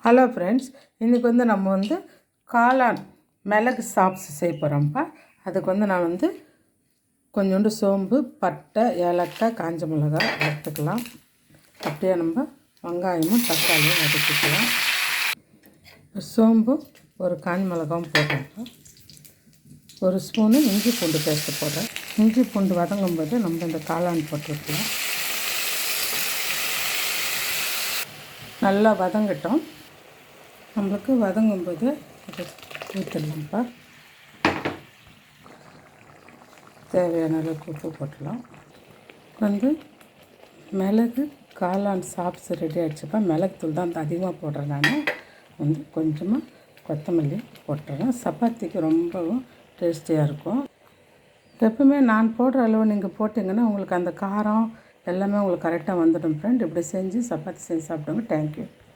Hello friends, இன்றைக்கி நம்ம காளான் மிளகு சாப்ஸ் செய்ய போகிறோம்ப்பா. அதுக்கு நான் கொஞ்சோண்டு சோம்பு, பட்டை, ஏலக்காய், காஞ்ச மிளகாய் எடுத்துக்கலாம். அப்படியே நம்ம வெங்காயமும் தக்காளியும் வதக்கிக்கலாம். சோம்பு ஒரு காஞ்ச மிளகாவும் போடுறோம்ப்பா. ஒரு ஸ்பூனு இஞ்சி பூண்டு பேஸ்ட்டு போடுறேன். இஞ்சி பூண்டு வதங்கும் போது நம்ம இந்த காளான் போட்டுருக்கலாம். நல்லா வதங்கட்டும். நம்மளுக்கு வதங்கும்போது இதை ஊற்றிடலாம்ப்பா. தேவையான அளவுக்கு உப்பு போட்டலாம். மிளகு காளான் சாப்ஸ் ரெடி ஆகிடுச்சுப்பா. மிளகுத்தூள் தான் அதிகமாக போடுறேன். நான் கொஞ்சமாக கொத்தமல்லி போட்டுறேன். சப்பாத்திக்கு ரொம்பவும் டேஸ்டியாக இருக்கும். எப்பவுமே நான் போடுற அளவு நீங்கள் போட்டிங்கன்னா உங்களுக்கு அந்த காரம் எல்லாமே உங்களுக்கு கரெக்டாக வந்துடும் ஃப்ரெண்ட். இப்படி செஞ்சு சப்பாத்தி செஞ்சு சாப்பிடுங்க. தேங்க்யூ.